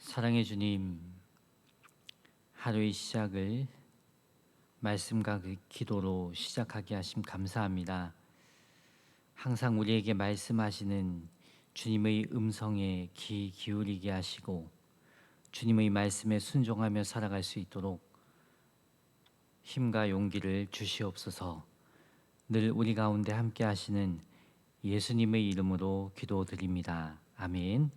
사랑의 주님, 하루의 시작을 말씀과 기도로 시작하게 하심 감사합니다. 항상 우리에게 말씀하시는 주님의 음성에 귀 기울이게 하시고 주님의 말씀에 순종하며 살아갈 수 있도록 힘과 용기를 주시옵소서. 늘 우리 가운데 함께 하시는 예수님의 이름으로 기도드립니다. 아멘.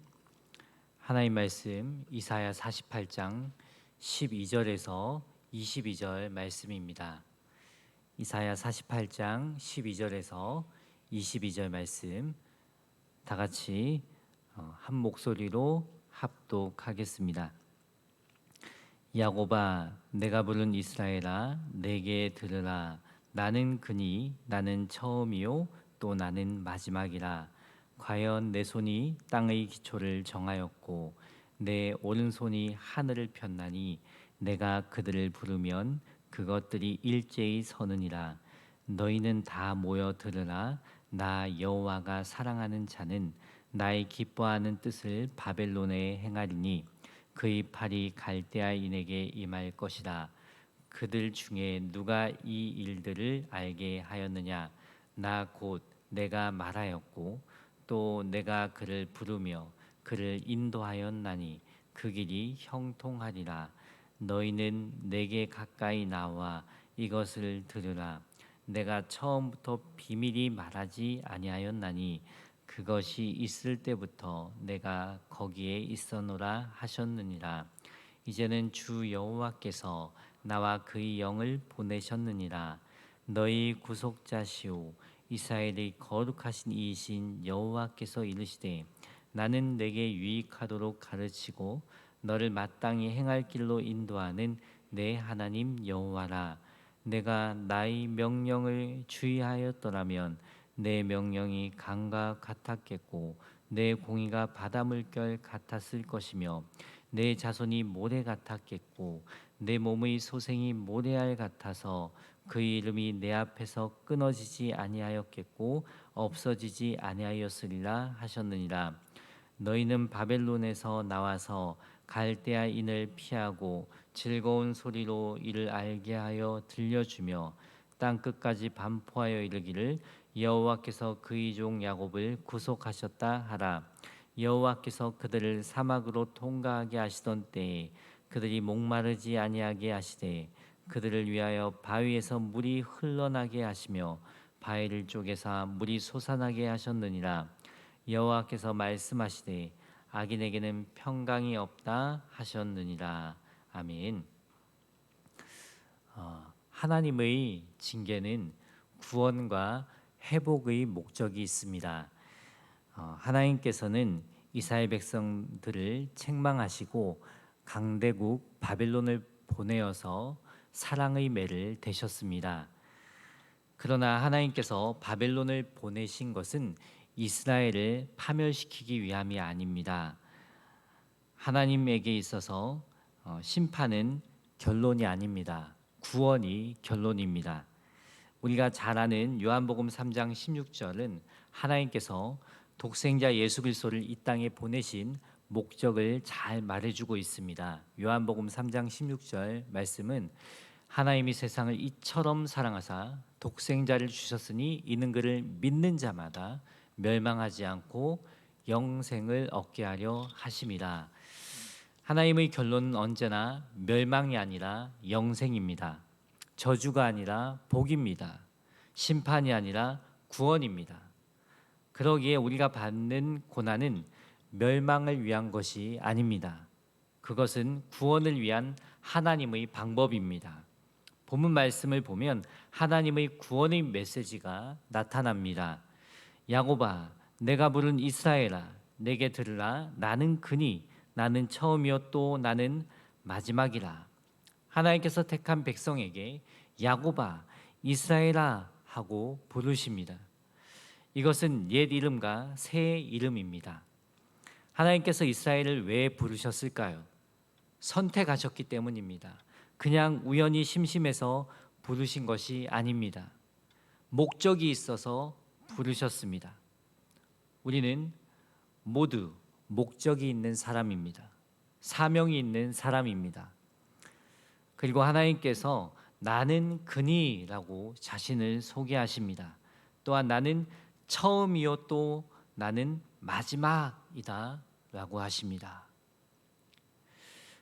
하나님 말씀 이사야 48장 12절에서 22절 말씀입니다. 이사야 48장 12절에서 22절 말씀 다 같이 한 목소리로 합독하겠습니다. 야곱아, 내가 부른 이스라엘아, 내게 들으라. 나는 그니 나는 처음이요 또 나는 마지막이라. 과연 내 손이 땅의 기초를 정하였고 내 오른손이 하늘을 폈나니 내가 그들을 부르면 그것들이 일제히 서느니라. 너희는 다 모여 들으라. 나 여호와가 사랑하는 자는 나의 기뻐하는 뜻을 바벨론에 행하리니 그의 팔이 갈대아인에게 임할 것이다. 그들 중에 누가 이 일들을 알게 하였느냐? 나 곧 내가 말하였고 또 내가 그를 부르며 그를 인도하였나니 그 길이 형통하리라. 너희는 내게 가까이 나와 이것을 들으라. 내가 처음부터 비밀이 말하지 아니하였나니 그것이 있을 때부터 내가 거기에 있었노라 하셨느니라. 이제는 주 여호와께서 나와 그의 영을 보내셨느니라. 너희 구속자시오 이스라엘의 거룩하신 이이신 여호와께서 이르시되 나는 내게 유익하도록 가르치고 너를 마땅히 행할 길로 인도하는 내 하나님 여호와라. 내가 나의 명령을 주의하였더라면 내 명령이 강과 같았겠고 내 공의가 바다 물결 같았을 것이며 내 자손이 모래 같았겠고 내 몸의 소생이 모래알 같아서 그 이름이 내 앞에서 끊어지지 아니하였겠고 없어지지 아니하였으리라 하셨느니라. 너희는 바벨론에서 나와서 갈대아인을 피하고 즐거운 소리로 이를 알게 하여 들려주며 땅 끝까지 반포하여 이르기를 여호와께서 그의 종 야곱을 구속하셨다 하라. 여호와께서 그들을 사막으로 통과하게 하시던 때에 그들이 목마르지 아니하게 하시되 그들을 위하여 바위에서 물이 흘러나게 하시며 바위를 쪼개사 물이 솟아나게 하셨느니라. 여호와께서 말씀하시되 악인에게는 평강이 없다 하셨느니라. 아멘. 하나님의 징계는 구원과 회복의 목적이 있습니다. 하나님께서는 이스라엘 백성들을 책망하시고 강대국 바벨론을 보내어서 사랑의 매를 대셨습니다. 그러나 하나님께서 바벨론을 보내신 것은 이스라엘을 파멸시키기 위함이 아닙니다. 하나님에게 있어서 심판은 결론이 아닙니다. 구원이 결론입니다. 우리가 잘 아는 요한복음 3장 16절은 하나님께서 독생자 예수 그리스도를 이 땅에 보내신 목적을 잘 말해주고 있습니다. 요한복음 3장 16절 말씀은 하나님이 세상을 이처럼 사랑하사 독생자를 주셨으니 이는 그를 믿는 자마다 멸망하지 않고 영생을 얻게 하려 하심이라. 하나님의 결론은 언제나 멸망이 아니라 영생입니다. 저주가 아니라 복입니다. 심판이 아니라 구원입니다. 그러기에 우리가 받는 고난은 멸망을 위한 것이 아닙니다. 그것은 구원을 위한 하나님의 방법입니다. 본문 말씀을 보면 하나님의 구원의 메시지가 나타납니다. 야곱아, 내가 부른 이스라엘아, 내게 들으라. 나는 그니 나는 처음이요 또 나는 마지막이라. 하나님께서 택한 백성에게 야곱아, 이스라엘아 하고 부르십니다. 이것은 옛 이름과 새 이름입니다. 하나님께서 이스라엘을 왜 부르셨을까요? 선택하셨기 때문입니다. 그냥 우연히 심심해서 부르신 것이 아닙니다. 목적이 있어서 부르셨습니다. 우리는 모두 목적이 있는 사람입니다. 사명이 있는 사람입니다. 그리고 하나님께서 나는 그니라고 자신을 소개하십니다. 또한 나는 처음이요 또 나는 마지막이다 라고 하십니다.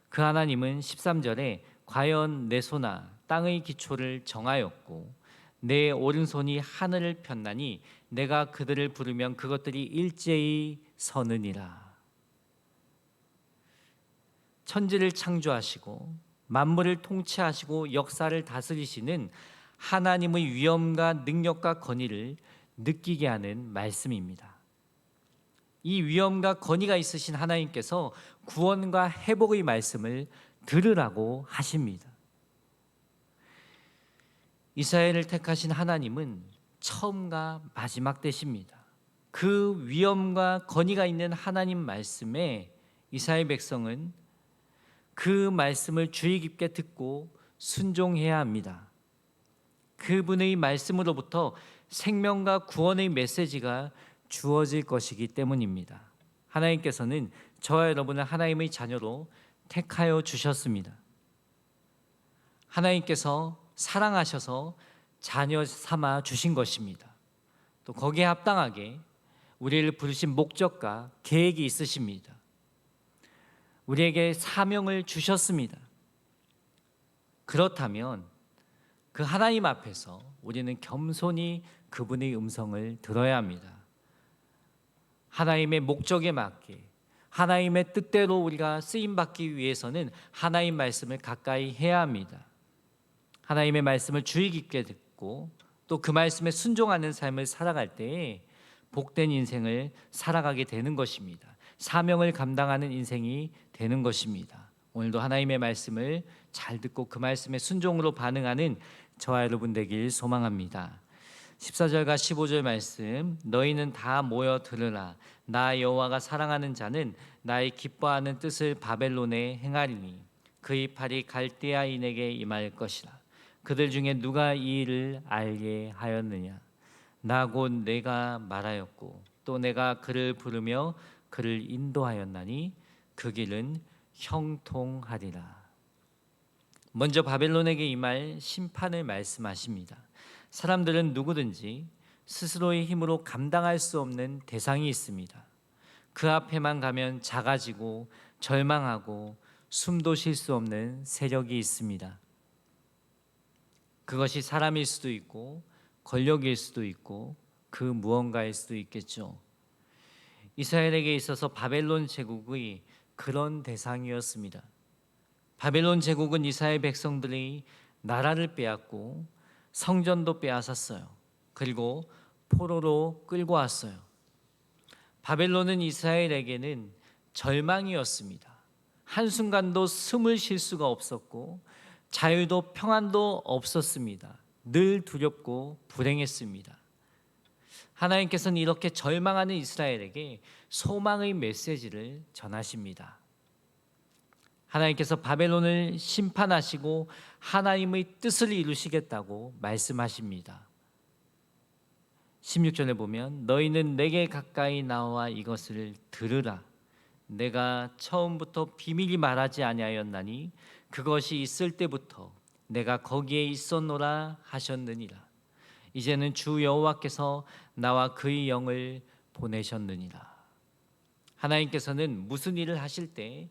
그 하나님은 13절에 과연 내 손아 땅의 기초를 정하였고 내 오른손이 하늘을 폈나니 내가 그들을 부르면 그것들이 일제히 서느니라. 천지를 창조하시고 만물을 통치하시고 역사를 다스리시는 하나님의 위엄과 능력과 권위를 느끼게 하는 말씀입니다. 이 위엄과 권위가 있으신 하나님께서 구원과 회복의 말씀을 들으라고 하십니다. 이스라엘을 택하신 하나님은 처음과 마지막 되십니다. 그 위엄과 권위가 있는 하나님 말씀에 이스라엘 백성은 그 말씀을 주의 깊게 듣고 순종해야 합니다. 그분의 말씀으로부터 생명과 구원의 메시지가 주어질 것이기 때문입니다. 하나님께서는 저와 여러분을 하나님의 자녀로 택하여 주셨습니다. 하나님께서 사랑하셔서 자녀 삼아 주신 것입니다. 또 거기에 합당하게 우리를 부르신 목적과 계획이 있으십니다. 우리에게 사명을 주셨습니다. 그렇다면 그 하나님 앞에서 우리는 겸손히 그분의 음성을 들어야 합니다. 하나님의 목적에 맞게 하나님의 뜻대로 우리가 쓰임받기 위해서는 하나님 말씀을 가까이 해야 합니다. 하나님의 말씀을 주의 깊게 듣고 또 그 말씀에 순종하는 삶을 살아갈 때에 복된 인생을 살아가게 되는 것입니다. 사명을 감당하는 인생이 되는 것입니다. 오늘도 하나님의 말씀을 잘 듣고 그 말씀에 순종으로 반응하는 저와 여러분 되길 소망합니다. 14절과 15절 말씀, 너희는 다 모여 들으라. 나 여호와가 사랑하는 자는 나의 기뻐하는 뜻을 바벨론에 행하리니 그의 팔이 갈대아인에게 임할 것이라. 그들 중에 누가 이 일을 알게 하였느냐? 나 곧 내가 말하였고 또 내가 그를 부르며 그를 인도하였나니 그 길은 형통하리라. 먼저 바벨론에게 임할 심판을 말씀하십니다. 사람들은 누구든지 스스로의 힘으로 감당할 수 없는 대상이 있습니다. 그 앞에만 가면 작아지고 절망하고 숨도 쉴 수 없는 세력이 있습니다. 그것이 사람일 수도 있고 권력일 수도 있고 그 무언가일 수도 있겠죠. 이스라엘에게 있어서 바벨론 제국의 그런 대상이었습니다. 바벨론 제국은 이스라엘 백성들이 나라를 빼앗고 성전도 빼앗았어요. 그리고 포로로 끌고 왔어요. 바벨론은 이스라엘에게는 절망이었습니다. 한순간도 숨을 쉴 수가 없었고 자유도 평안도 없었습니다. 늘 두렵고 불행했습니다. 하나님께서는 이렇게 절망하는 이스라엘에게 소망의 메시지를 전하십니다. 하나님께서 바벨론을 심판하시고 하나님의 뜻을 이루시겠다고 말씀하십니다. 16절에 보면 너희는 내게 가까이 나와 이것을 들으라. 내가 처음부터 비밀히 말하지 아니하였나니 그것이 있을 때부터 내가 거기에 있었노라 하셨느니라. 이제는 주 여호와께서 나와 그의 영을 보내셨느니라. 하나님께서는 무슨 일을 하실 때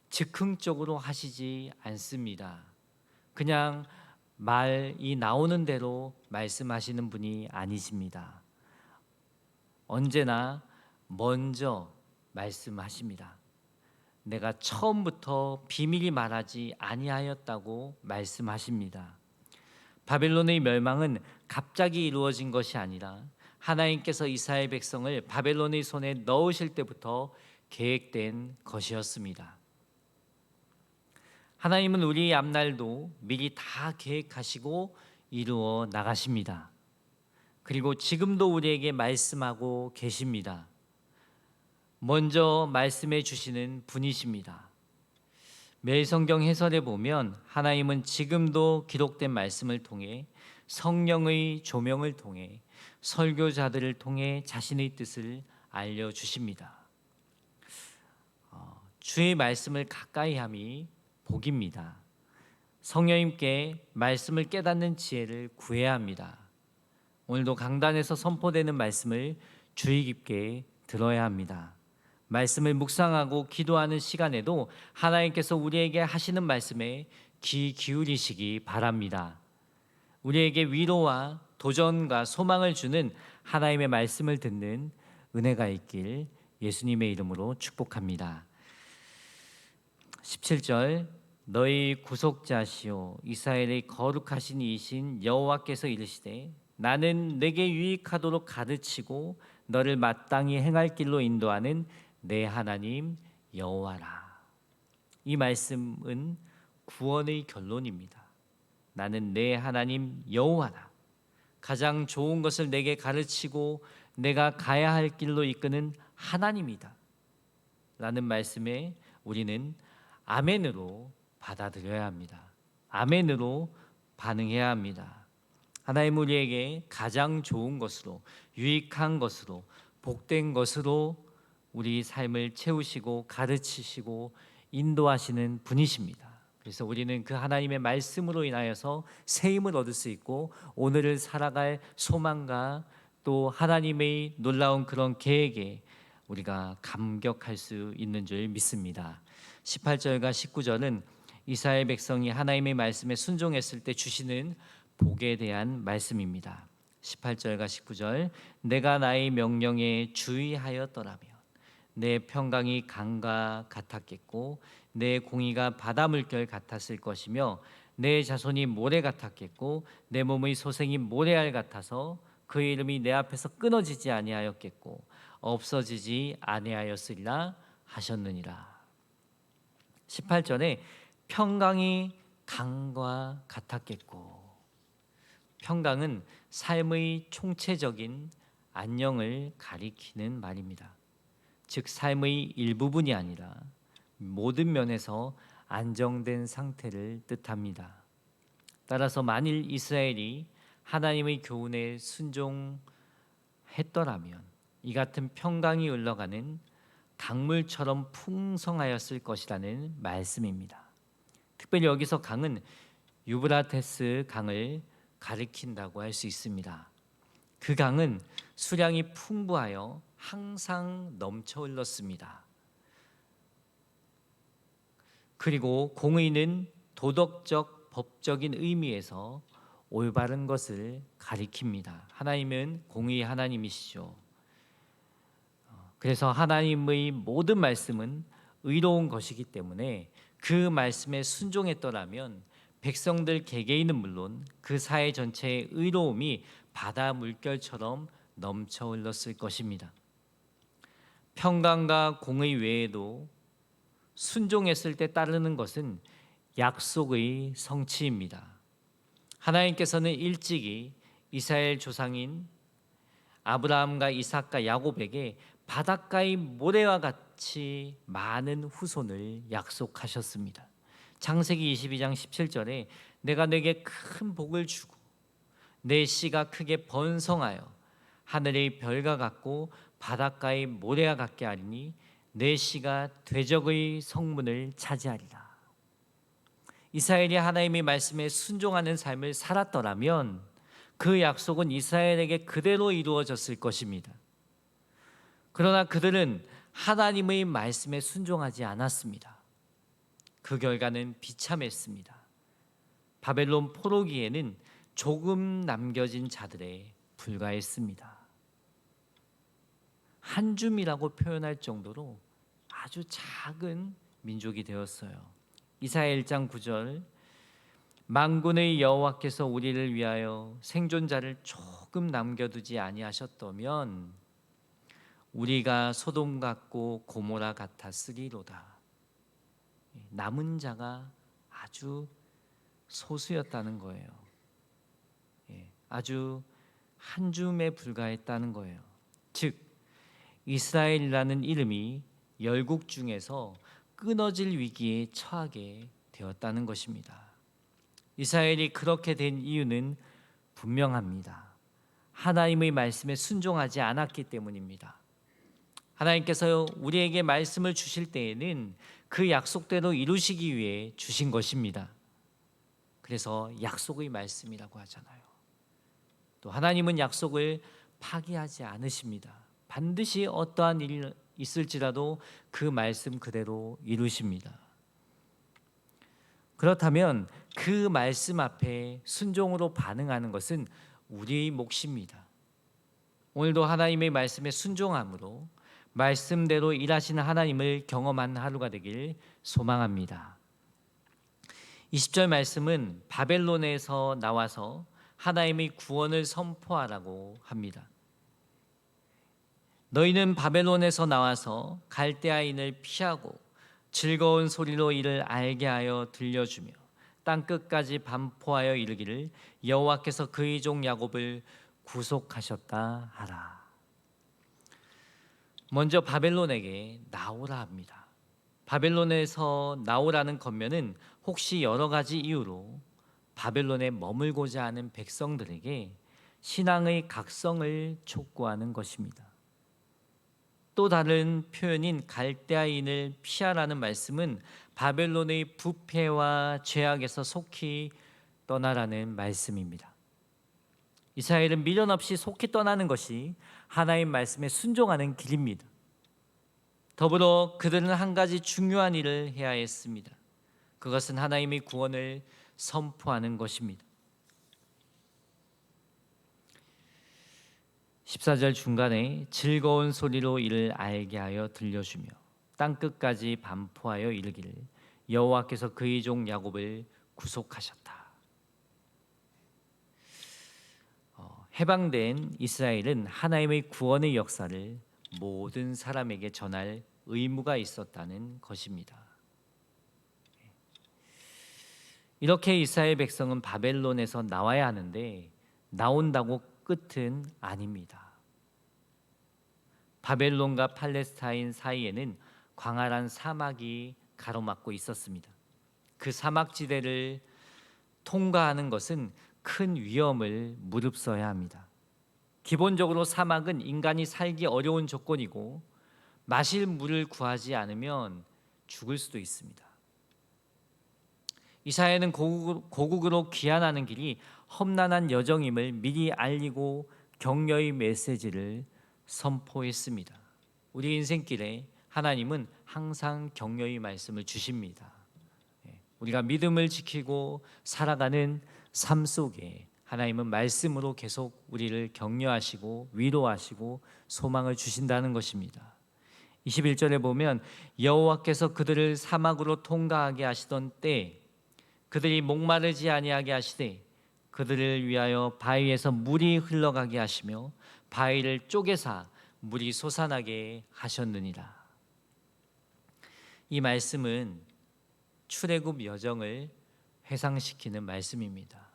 즉흥적으로 하시지 않습니다. 그냥 말이 나오는 대로 말씀하시는 분이 아니십니다. 언제나 먼저 말씀하십니다. 내가 처음부터 비밀히 말하지 아니하였다고 말씀하십니다. 바벨론의 멸망은 갑자기 이루어진 것이 아니라 하나님께서 이스라엘 백성을 바벨론의 손에 넣으실 때부터 계획된 것이었습니다. 하나님은 우리의 앞날도 미리 다 계획하시고 이루어 나가십니다. 그리고 지금도 우리에게 말씀하고 계십니다. 먼저 말씀해 주시는 분이십니다. 매일 성경 해설에 보면 하나님은 지금도 기록된 말씀을 통해 성령의 조명을 통해 설교자들을 통해 자신의 뜻을 알려주십니다. 주의 말씀을 가까이 함이 복입니다. 성령님께 말씀을 깨닫는 지혜를 구해야 합니다. 오늘도 강단에서 선포되는 말씀을 주의 깊게 들어야 합니다. 말씀을 묵상하고 기도하는 시간에도 하나님께서 우리에게 하시는 말씀에 귀 기울이시기 바랍니다. 우리에게 위로와 도전과 소망을 주는 하나님의 말씀을 듣는 은혜가 있길 예수님의 이름으로 축복합니다. 17절 너희 구속자시오 이스라엘의 거룩하신 이신 여호와께서 이르시되 나는 내게 유익하도록 가르치고 너를 마땅히 행할 길로 인도하는 내 하나님 여호와라. 이 말씀은 구원의 결론입니다. 나는 내 하나님 여호와라. 가장 좋은 것을 내게 가르치고 내가 가야 할 길로 이끄는 하나님이다 라는 말씀에 우리는 아멘으로 받아들여야 합니다. 아멘으로 반응해야 합니다. 하나님 우리에게 가장 좋은 것으로, 유익한 것으로, 복된 것으로 우리 삶을 채우시고 가르치시고 인도하시는 분이십니다. 그래서 우리는 그 하나님의 말씀으로 인하여서 새 힘을 얻을 수 있고 오늘을 살아갈 소망과 또 하나님의 놀라운 그런 계획에 우리가 감격할 수 있는 줄 믿습니다. 18절과 19절은 이스라엘 백성이 하나님의 말씀에 순종했을 때 주시는 복에 대한 말씀입니다. 18절과 19절 내가 나의 명령에 주의하였더라면 내 평강이 강과 같았겠고 내 공의가 바다 물결 같았을 것이며 내 자손이 모래 같았겠고 내 몸의 소생이 모래알 같아서 그의 이름이 내 앞에서 끊어지지 아니하였겠고 없어지지 아니하였으리라 하셨느니라. 18절에 평강이 강과 같았겠고, 평강은 삶의 총체적인 안녕을 가리키는 말입니다. 즉 삶의 일부분이 아니라 모든 면에서 안정된 상태를 뜻합니다. 따라서 만일 이스라엘이 하나님의 교훈에 순종했더라면 이 같은 평강이 흘러가는 강물처럼 풍성하였을 것이라는 말씀입니다. 특별히 여기서 강은 유브라테스 강을 가리킨다고 할 수 있습니다. 그 강은 수량이 풍부하여 항상 넘쳐 흘렀습니다. 그리고 공의는 도덕적, 법적인 의미에서 올바른 것을 가리킵니다. 하나님은 공의의 하나님이시죠. 그래서 하나님의 모든 말씀은 의로운 것이기 때문에 그 말씀에 순종했더라면 백성들 개개인은 물론 그 사회 전체의 의로움이 바다 물결처럼 넘쳐 흘렀을 것입니다. 평강과 공의 외에도 순종했을 때 따르는 것은 약속의 성취입니다. 하나님께서는 일찍이 이스라엘 조상인 아브라함과 이삭과 야곱에게 바닷가의 모래와 같이 많은 후손을 약속하셨습니다. 창세기 22장 17절에 내가 내게 큰 복을 주고 내 씨가 크게 번성하여 하늘의 별과 같고 바닷가의 모래와 같게 하리니 내 씨가 대적의 성문을 차지하리라. 이스라엘이 하나님의 말씀에 순종하는 삶을 살았더라면 그 약속은 이스라엘에게 그대로 이루어졌을 것입니다. 그러나 그들은 하나님의 말씀에 순종하지 않았습니다. 그 결과는 비참했습니다. 바벨론 포로기에는 조금 남겨진 자들에 불과했습니다. 한 줌이라고 표현할 정도로 아주 작은 민족이 되었어요. 이사야 1장 9절 만군의 여호와께서 우리를 위하여 생존자를 조금 남겨두지 아니하셨다면 우리가 소돔 같고 고모라 같았으리로다. 남은 자가 아주 소수였다는 거예요. 아주 한 줌에 불과했다는 거예요. 즉 이스라엘이라는 이름이 열국 중에서 끊어질 위기에 처하게 되었다는 것입니다. 이스라엘이 그렇게 된 이유는 분명합니다. 하나님의 말씀에 순종하지 않았기 때문입니다. 하나님께서 우리에게 말씀을 주실 때에는 그 약속대로 이루시기 위해 주신 것입니다. 그래서 약속의 말씀이라고 하잖아요. 또 하나님은 약속을 파기하지 않으십니다. 반드시 어떠한 일이 있을지라도 그 말씀 그대로 이루십니다. 그렇다면 그 말씀 앞에 순종으로 반응하는 것은 우리의 몫입니다. 오늘도 하나님의 말씀에 순종함으로 말씀대로 일하시는 하나님을 경험한 하루가 되길 소망합니다. 20절 말씀은 바벨론에서 나와서 하나님의 구원을 선포하라고 합니다. 너희는 바벨론에서 나와서 갈대아인을 피하고 즐거운 소리로 이를 알게 하여 들려주며 땅 끝까지 반포하여 이르기를 여호와께서 그의 종 야곱을 구속하셨다 하라. 먼저 바벨론에게 나오라 합니다. 바벨론에서 나오라는 권면은 혹시 여러 가지 이유로 바벨론에 머물고자 하는 백성들에게 신앙의 각성을 촉구하는 것입니다. 또 다른 표현인 갈대아인을 피하라는 말씀은 바벨론의 부패와 죄악에서 속히 떠나라는 말씀입니다. 이스라엘은 미련 없이 속히 떠나는 것이 하나님 말씀에 순종하는 길입니다. 더불어 그들은 한 가지 중요한 일을 해야 했습니다. 그것은 하나님의 구원을 선포하는 것입니다. 14절 중간에 즐거운 소리로 이를 알게 하여 들려주며 땅 끝까지 반포하여 이르기를 여호와께서 그의 종 야곱을 구속하셨다. 해방된 이스라엘은 하나님의 구원의 역사를 모든 사람에게 전할 의무가 있었다는 것입니다. 이렇게 이스라엘 백성은 바벨론에서 나와야 하는데 나온다고 끝은 아닙니다. 바벨론과 팔레스타인 사이에는 광활한 사막이 가로막고 있었습니다. 그 사막지대를 통과하는 것은 큰 위험을 무릅써야 합니다. 기본적으로 사막은 인간이 살기 어려운 조건이고 마실 물을 구하지 않으면 죽을 수도 있습니다. 이사야는 고국으로 귀환하는 길이 험난한 여정임을 미리 알리고 격려의 메시지를 선포했습니다. 우리 인생길에 하나님은 항상 격려의 말씀을 주십니다. 우리가 믿음을 지키고 살아가는 삶 속에 하나님은 말씀으로 계속 우리를 격려하시고 위로하시고 소망을 주신다는 것입니다. 21절에 보면 여호와께서 그들을 사막으로 통과하게 하시던 때 그들이 목마르지 아니하게 하시되 그들을 위하여 바위에서 물이 흘러가게 하시며 바위를 쪼개사 물이 솟아나게 하셨느니라. 이 말씀은 출애굽 여정을 회상시키는 말씀입니다.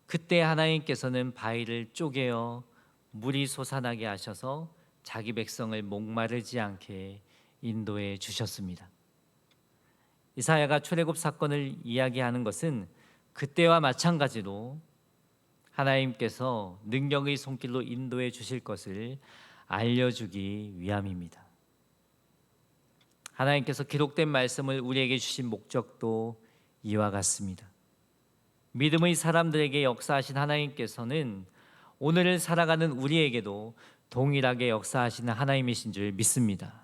그때 하나님께서는 바위를 쪼개어 물이 솟아나게 하셔서 자기 백성을 목마르지 않게 인도해 주셨습니다. 이사야가 출애굽 사건을 이야기하는 것은 그때와 마찬가지로 하나님께서 능력의 손길로 인도해 주실 것을 알려주기 위함입니다. 하나님께서 기록된 말씀을 우리에게 주신 목적도 이와 같습니다. 믿음의 사람들에게 역사하신 하나님께서는 오늘을 살아가는 우리에게도 동일하게 역사하시는 하나님이신 줄 믿습니다.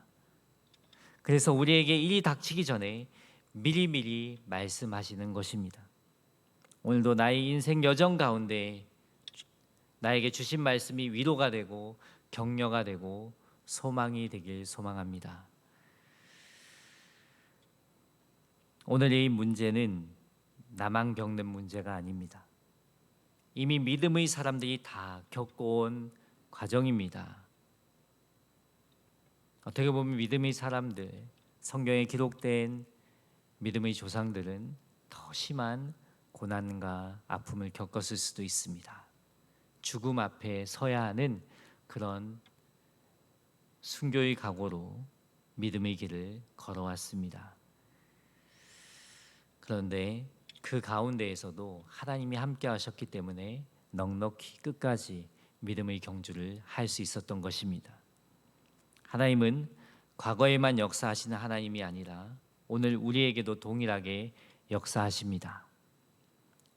그래서 우리에게 일이 닥치기 전에 미리미리 말씀하시는 것입니다. 오늘도 나의 인생 여정 가운데 나에게 주신 말씀이 위로가 되고 격려가 되고 소망이 되길 소망합니다. 오늘의 문제는 나만 겪는 문제가 아닙니다. 이미 믿음의 사람들이 다 겪어온 과정입니다. 어떻게 보면 믿음의 사람들, 성경에 기록된 믿음의 조상들은 더 심한 고난과 아픔을 겪었을 수도 있습니다. 죽음 앞에 서야 하는 그런 순교의 각오로 믿음의 길을 걸어왔습니다. 그런데 그 가운데에서도 하나님이 함께 하셨기 때문에 넉넉히 끝까지 믿음의 경주를 할 수 있었던 것입니다. 하나님은 과거에만 역사하시는 하나님이 아니라 오늘 우리에게도 동일하게 역사하십니다.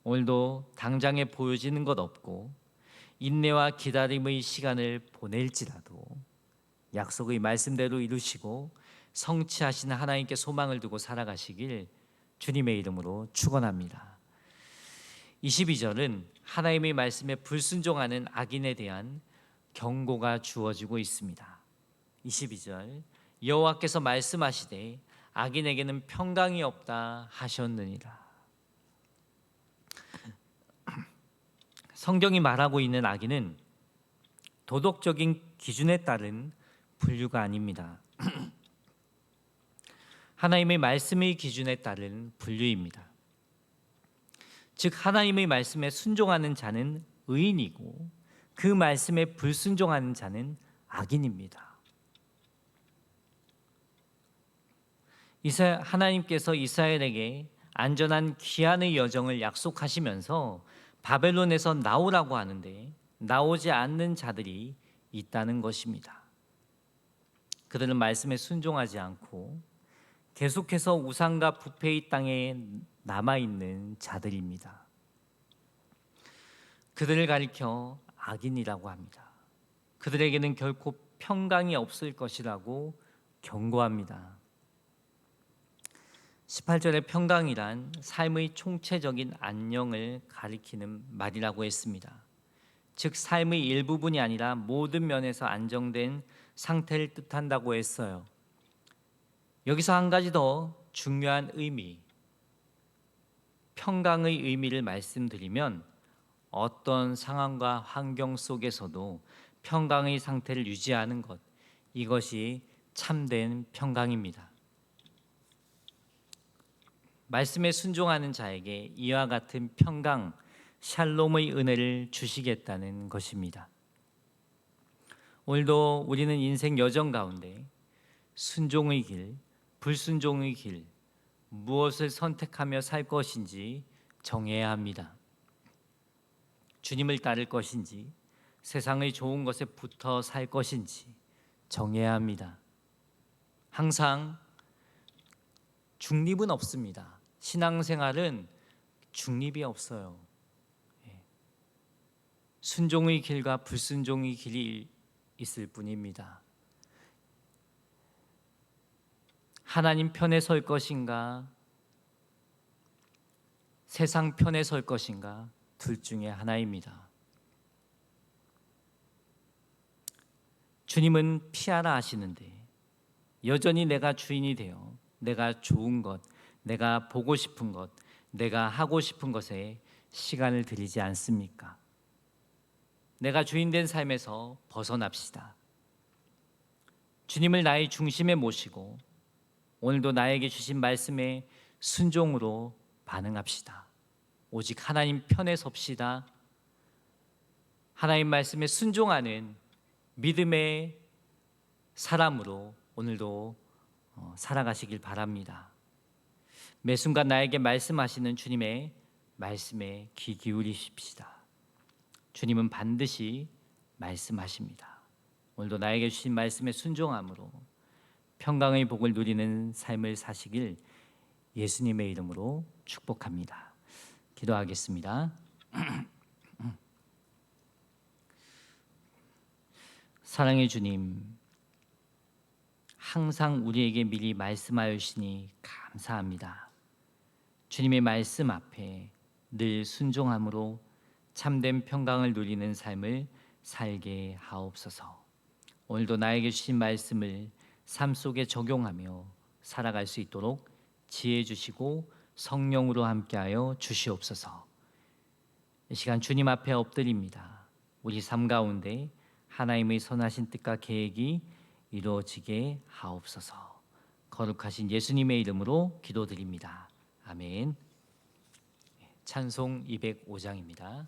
오늘도 당장에 보여지는 것 없고 인내와 기다림의 시간을 보낼지라도 약속의 말씀대로 이루시고 성취하시는 하나님께 소망을 두고 살아가시길 주님의 이름으로 축원합니다. 22절은 하나님의 말씀에 불순종하는 악인에 대한 경고가 주어지고 있습니다. 22절 여호와께서 말씀하시되 악인에게는 평강이 없다 하셨느니라. 성경이 말하고 있는 악인은 도덕적인 기준에 따른 분류가 아닙니다. 하나님의 말씀의 기준에 따른 분류입니다. 즉 하나님의 말씀에 순종하는 자는 의인이고 그 말씀에 불순종하는 자는 악인입니다. 하나님께서 이스라엘에게 안전한 귀환의 여정을 약속하시면서 바벨론에서 나오라고 하는데 나오지 않는 자들이 있다는 것입니다. 그들은 말씀에 순종하지 않고 계속해서 우상과 부패의 땅에 남아있는 자들입니다. 그들을 가리켜 악인이라고 합니다. 그들에게는 결코 평강이 없을 것이라고 경고합니다. 18절의 평강이란 삶의 총체적인 안녕을 가리키는 말이라고 했습니다. 즉 삶의 일부분이 아니라 모든 면에서 안정된 상태를 뜻한다고 했어요. 여기서 한 가지 더 중요한 의미, 평강의 의미를 말씀드리면 어떤 상황과 환경 속에서도 평강의 상태를 유지하는 것, 이것이 참된 평강입니다. 말씀에 순종하는 자에게 이와 같은 평강, 샬롬의 은혜를 주시겠다는 것입니다. 오늘도 우리는 인생 여정 가운데 순종의 길, 불순종의 길, 무엇을 선택하며 살 것인지 정해야 합니다. 주님을 따를 것인지 세상의 좋은 것에 붙어 살 것인지 정해야 합니다. 항상 중립은 없습니다. 신앙생활은 중립이 없어요. 순종의 길과 불순종의 길이 있을 뿐입니다. 하나님 편에 설 것인가, 세상 편에 설 것인가, 둘 중에 하나입니다. 주님은 피하라 하시는데 여전히 내가 주인이 되어 내가 좋은 것, 내가 보고 싶은 것, 내가 하고 싶은 것에 시간을 들이지 않습니까? 내가 주인된 삶에서 벗어납시다. 주님을 나의 중심에 모시고 오늘도 나에게 주신 말씀에 순종으로 반응합시다. 오직 하나님 편에 섭시다. 하나님 말씀에 순종하는 믿음의 사람으로 오늘도 살아가시길 바랍니다. 매 순간 나에게 말씀하시는 주님의 말씀에 귀 기울이십시다. 주님은 반드시 말씀하십니다. 오늘도 나에게 주신 말씀에 순종함으로 평강의 복을 누리는 삶을 사시길 예수님의 이름으로 축복합니다. 기도하겠습니다. 사랑의 주님, 항상 우리에게 미리 말씀하여 주시니 감사합니다. 주님의 말씀 앞에 늘 순종함으로 참된 평강을 누리는 삶을 살게 하옵소서. 오늘도 나에게 주신 말씀을 삶 속에 적용하며 살아갈 수 있도록 지혜 주시고 성령으로 함께하여 주시옵소서. 이 시간 주님 앞에 엎드립니다. 우리 삶 가운데 하나님의 선하신 뜻과 계획이 이루어지게 하옵소서. 거룩하신 예수님의 이름으로 기도드립니다. 아멘. 찬송 205장입니다.